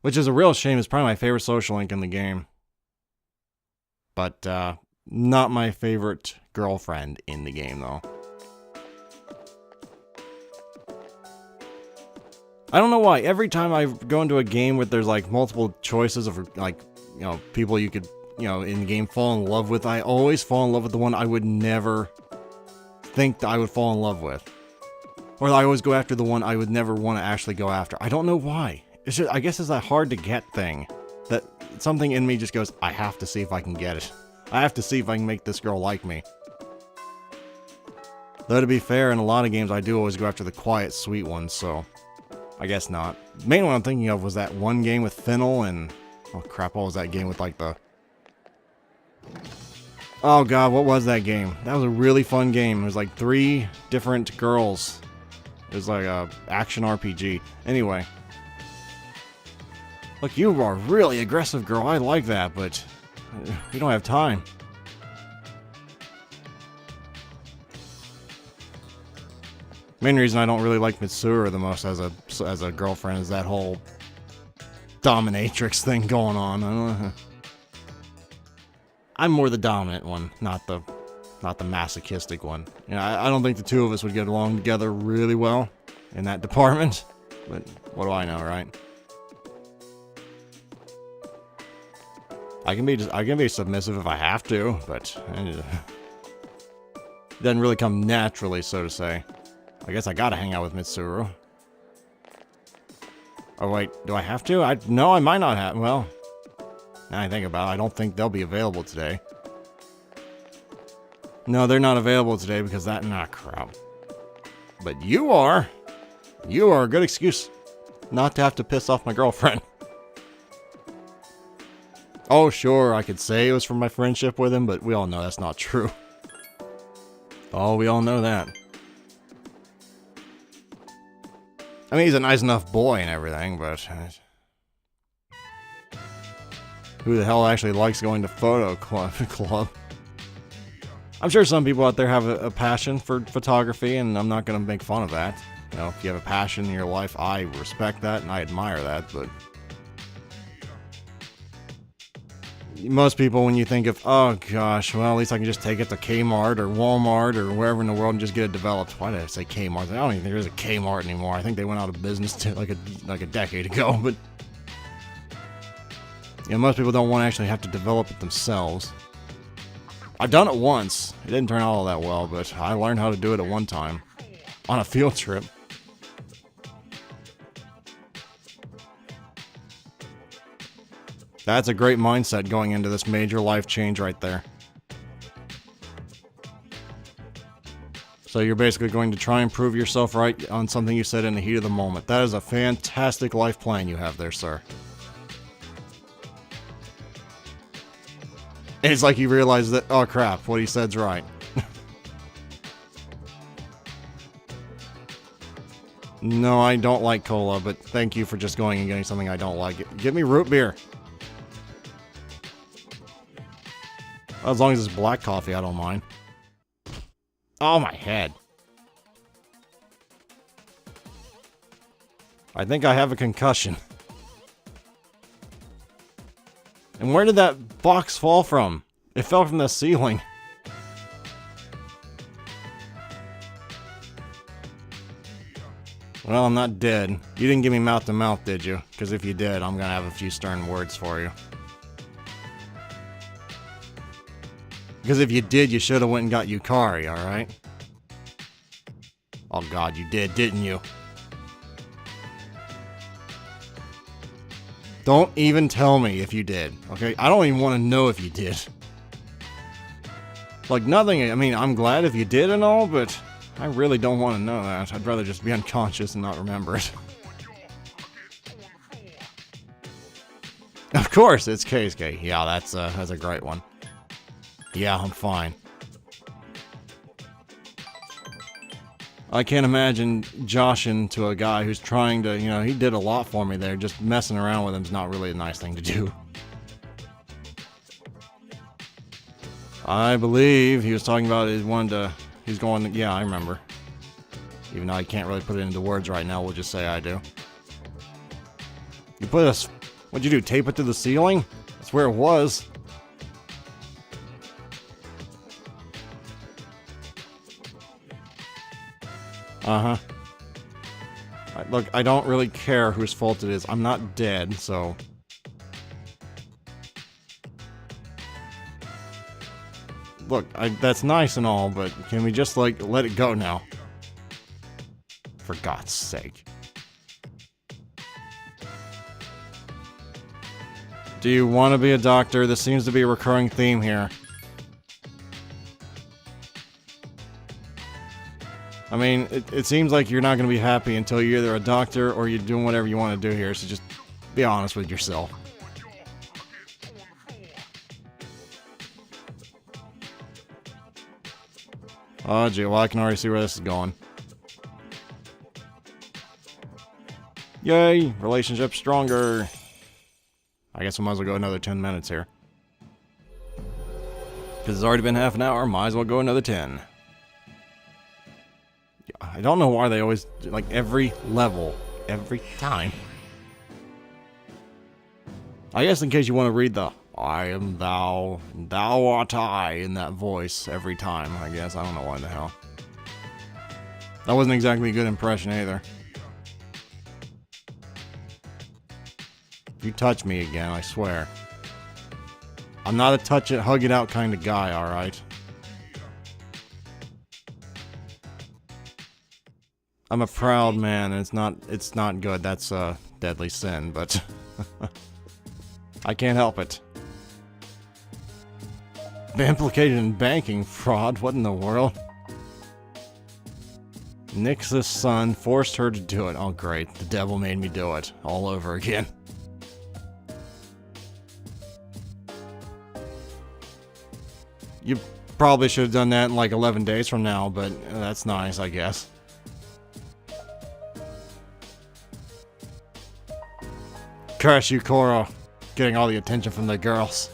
Which is a real shame. It's probably my favorite social link in the game. But, not my favorite girlfriend in the game, though. I don't know why. Every time I go into a game where there's, like, multiple choices of, like, you know, people you could, you know, in the game fall in love with, I always fall in love with the one I would never think that I would fall in love with. Or I always go after the one I would never want to actually go after. I don't know why. It's just, I guess it's a hard to get thing. That something in me just goes, I have to see if I can get it. I have to see if I can make this girl like me. Though to be fair, in a lot of games I do always go after the quiet, sweet ones, so I guess not. The main one I'm thinking of was that one game with Fennel and... oh crap, what was that game with like the... oh god, what was that game? That was a really fun game. It was like 3 different girls. It was like a action RPG. Anyway. Look, you are really aggressive, girl. I like that, but we don't have time. Main reason I don't really like Mitsuru the most as a girlfriend is that whole dominatrix thing going on. I'm more the dominant one, not the masochistic one. You know, I don't think the two of us would get along together really well in that department. But what do I know, right? I can be submissive if I have to, but it doesn't really come naturally, so to say. I guess I gotta hang out with Mitsuru. Oh wait, do I have to? No, I might not have. Well, now I think about it, I don't think they'll be available today. No, they're not available today because that... nah, crap. But you are. You are a good excuse not to have to piss off my girlfriend. Oh, sure, I could say it was from my friendship with him, but we all know that's not true. Oh, we all know that. I mean, he's a nice enough boy and everything, but... who the hell actually likes going to photo club? I'm sure some people out there have a passion for photography, and I'm not going to make fun of that. You know, if you have a passion in your life, I respect that, and I admire that, but... most people, when you think of, oh gosh, well, at least I can just take it to Kmart or Walmart or wherever in the world and just get it developed. Why did I say Kmart? I don't even think there's a Kmart anymore. I think they went out of business like a decade ago, but... you know, most people don't want to actually have to develop it themselves. I've done it once. It didn't turn out all that well, but I learned how to do it at one time. On a field trip. That's a great mindset going into this major life change right there. So you're basically going to try and prove yourself right on something you said in the heat of the moment. That is a fantastic life plan you have there, sir. It's like you realize that, oh crap, what he said's right. No, I don't like cola, but thank you for just going and getting something I don't like. Give me root beer. As long as it's black coffee, I don't mind. Oh, my head. I think I have a concussion. And where did that box fall from? It fell from the ceiling. Well, I'm not dead. You didn't give me mouth to mouth, did you? Because if you did, I'm gonna have a few stern words for you. Because if you did, you should have went and got Yukari, alright? Oh god, you did, didn't you? Don't even tell me if you did, okay? I don't even want to know if you did. Like, nothing, I mean, I'm glad if you did and all, but I really don't want to know that. I'd rather just be unconscious and not remember it. Of course, it's Keisuke. Yeah, that's a great one. Yeah, I'm fine. I can't imagine joshing to a guy who's trying to, you know, he did a lot for me there. Just messing around with him's not really a nice thing to do. I believe he was talking about he's going to, yeah, I remember. Even though I can't really put it into words right now, we'll just say I do. You put What'd you do, tape it to the ceiling? That's where it was. Uh-huh. Look, I don't really care whose fault it is. I'm not dead, so... Look, that's nice and all, but can we just, like, let it go now? For God's sake. Do you want to be a doctor? This seems to be a recurring theme here. I mean, it seems like you're not going to be happy until you're either a doctor or you're doing whatever you want to do here, so just be honest with yourself. Oh, gee, well, I can already see where this is going. Yay! Relationship stronger! I guess we might as well go another 10 minutes here. Because it's already been half an hour, might as well go another 10. I don't know why they always, like, every level, every time. I guess in case you want to read the I am thou, and thou art I in that voice every time, I guess. I don't know why the hell. That wasn't exactly a good impression either. If you touch me again, I swear. I'm not a touch it, hug it out kind of guy, alright? I'm a proud man, and it's not good. That's a deadly sin, but I can't help it. Implicated in banking fraud, what in the world? Nix's son forced her to do it. Oh great, the devil made me do it all over again. You probably should have done that in like 11 days from now, but that's nice, I guess. Curse you, Koro. Getting all the attention from the girls.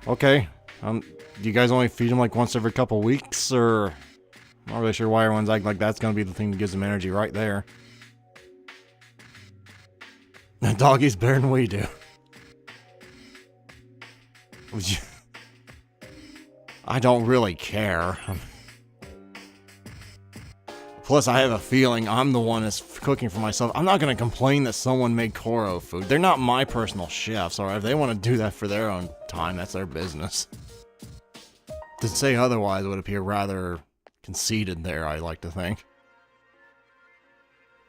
Okay. Do you guys only feed them like once every couple weeks, or... I'm not really sure why everyone's acting like that's gonna be the thing that gives them energy right there. The doggy's better than we do. I don't really care. Plus, I have a feeling I'm the one that's cooking for myself. I'm not going to complain that someone made Koro food. They're not my personal chefs, alright? If they want to do that for their own time, that's their business. To say otherwise would appear rather conceited there, I like to think.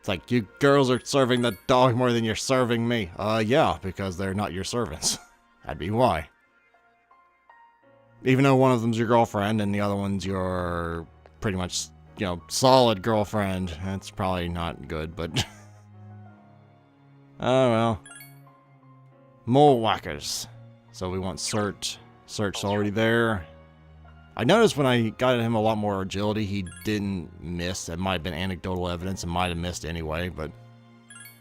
It's like, you girls are serving the dog more than you're serving me. Yeah, because they're not your servants. That'd be why. Even though one of them's your girlfriend and the other one's your pretty much... you know, solid girlfriend. That's probably not good, but... oh, well. More whackers. So we want Cert. Cert's already there. I noticed when I got him a lot more agility, he didn't miss. That might have been anecdotal evidence and might have missed anyway, but...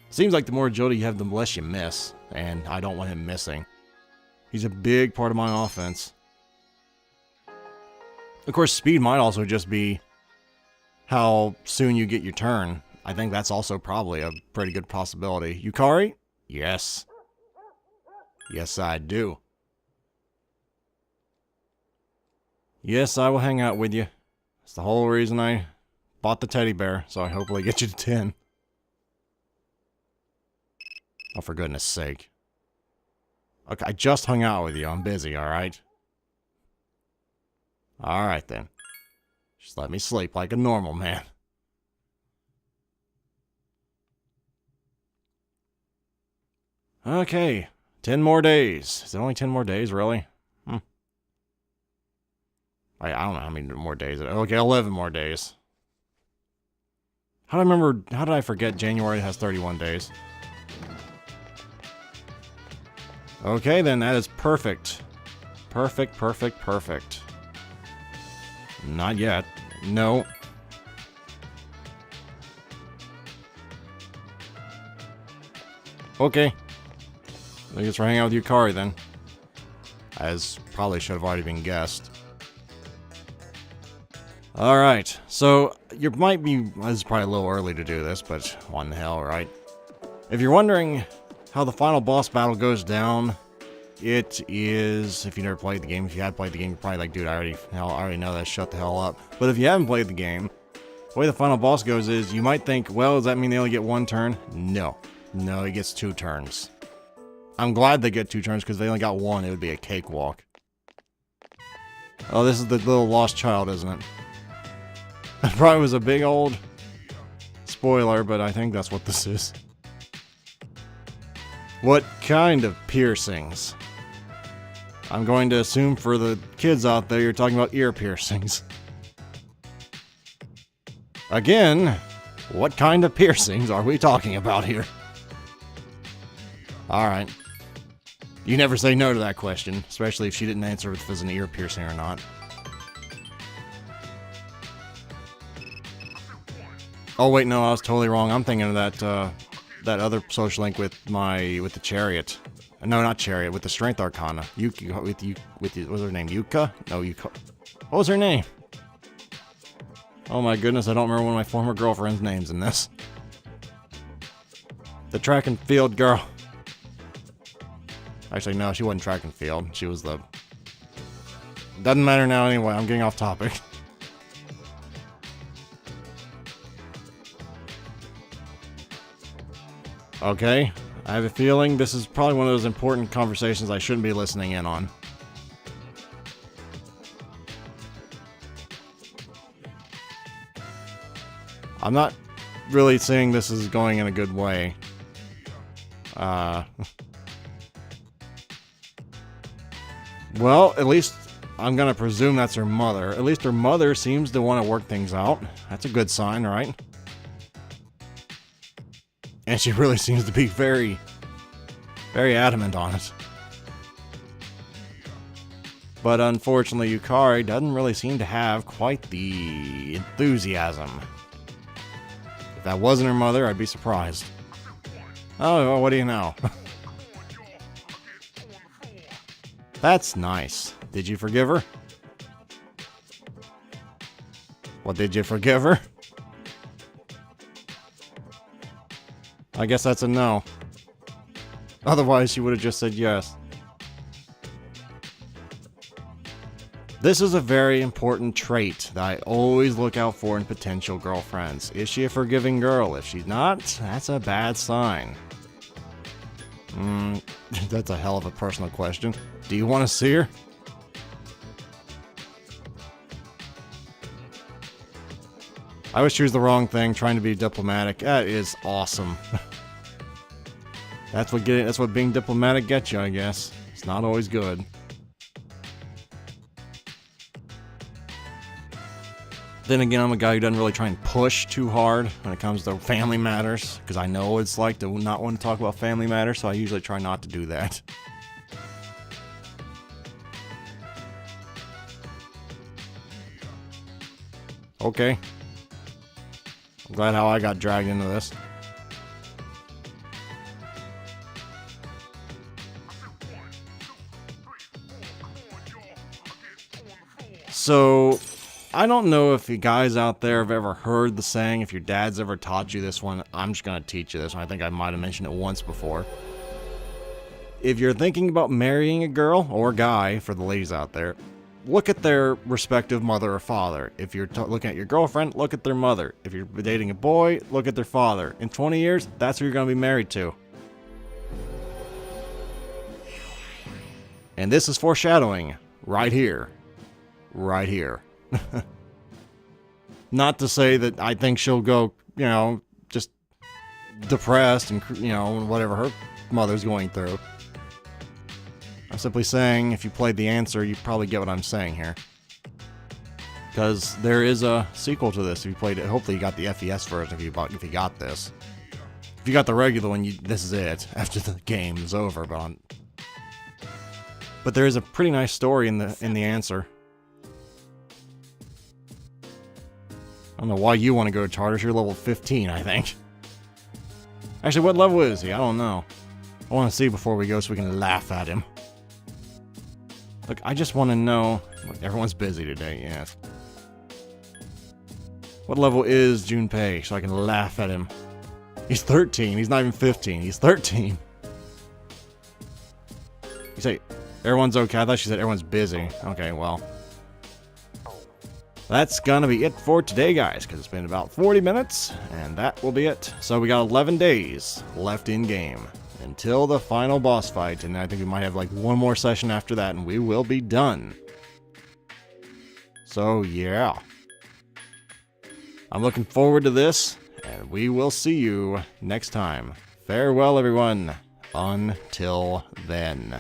seems like the more agility you have, the less you miss. And I don't want him missing. He's a big part of my offense. Of course, speed might also just be... how soon you get your turn. I think that's also probably a pretty good possibility. Yukari? Yes. Yes, I do. Yes, I will hang out with you. That's the whole reason I bought the teddy bear, so I hopefully get you to 10. Oh, for goodness sake. Okay, I just hung out with you. I'm busy, alright? Alright then. Just let me sleep like a normal man. Okay. 10 more days. Is it only 10 more days, really? I don't know how many more days. Okay, 11 more days. How did I forget January has 31 days? Okay, then that is perfect. Perfect, perfect, perfect. Not yet. No. Okay. I guess we're hanging out with Yukari then. As probably should have already been guessed. Alright, so you might be, this is probably a little early to do this, but what in the hell, right? If you're wondering how the final boss battle goes down, it is, if you never played the game, if you had played the game, you're probably like, dude, I already know that, shut the hell up. But if you haven't played the game, the way the final boss goes is, you might think, well, does that mean they only get one turn? No. No, he gets 2 turns. I'm glad they get 2 turns, because if they only got 1, it would be a cakewalk. Oh, this is the little lost child, isn't it? That probably was a big old spoiler, but I think that's what this is. What kind of piercings? I'm going to assume for the kids out there, you're talking about ear piercings. Again, what kind of piercings are we talking about here? Alright. You never say no to that question, especially if she didn't answer if it was an ear piercing or not. Oh wait, no, I was totally wrong. I'm thinking of that other social link with the chariot. No, not chariot, with the strength arcana. Yuki, what was her name? Yuka? No, Yuka. What was her name? Oh my goodness, I don't remember one of my former girlfriend's names in this. The track and field girl. Actually, no, she wasn't track and field. She was the... Doesn't matter now anyway, I'm getting off topic. Okay, I have a feeling this is probably one of those important conversations I shouldn't be listening in on. I'm not really seeing this as going in a good way. Well, at least I'm gonna presume that's her mother. At least her mother seems to want to work things out. That's a good sign, right? And she really seems to be very, very adamant on it. But unfortunately, Yukari doesn't really seem to have quite the enthusiasm. If that wasn't her mother, I'd be surprised. Oh, well, what do you know? That's nice. Did you forgive her? Well, did you forgive her? I guess that's a no. Otherwise, she would have just said yes. This is a very important trait that I always look out for in potential girlfriends. Is she a forgiving girl? If she's not, that's a bad sign. That's a hell of a personal question. Do you want to see her? I always choose the wrong thing, trying to be diplomatic. That is awesome. That's what being diplomatic gets you, I guess. It's not always good. Then again, I'm a guy who doesn't really try and push too hard when it comes to family matters, because I know what it's like to not want to talk about family matters, so I usually try not to do that. Okay. I'm glad how I got dragged into this. So, I don't know if you guys out there have ever heard the saying, if your dad's ever taught you this one, I'm just going to teach you this one. I think I might have mentioned it once before. If you're thinking about marrying a girl, or guy, for the ladies out there, look at their respective mother or father. If you're looking at your girlfriend, look at their mother. If you're dating a boy, look at their father. In 20 years, that's who you're going to be married to. And this is foreshadowing, right here. Right here. Not to say that I think she'll go, you know, just depressed and, you know, whatever her mother's going through. I'm simply saying, if you played the answer, you probably get what I'm saying here. Because there is a sequel to this if you played it. Hopefully you got the FES version if you got this. If you got the regular one, this is it. After the game is over. But there is a pretty nice story in the answer. I don't know why you want to go to Tartarus. You're level 15, I think. Actually, what level is he? I don't know. I want to see before we go so we can laugh at him. Look, I just want to know... Look, everyone's busy today, yes. What level is Junpei so I can laugh at him? He's 13. He's not even 15. He's 13. You say everyone's okay? I thought she said everyone's busy. Okay, well. That's gonna be it for today, guys, because it's been about 40 minutes, and that will be it. So we got 11 days left in game until the final boss fight, and I think we might have like one more session after that, and we will be done. So, yeah. I'm looking forward to this, and we will see you next time. Farewell, everyone. Until then.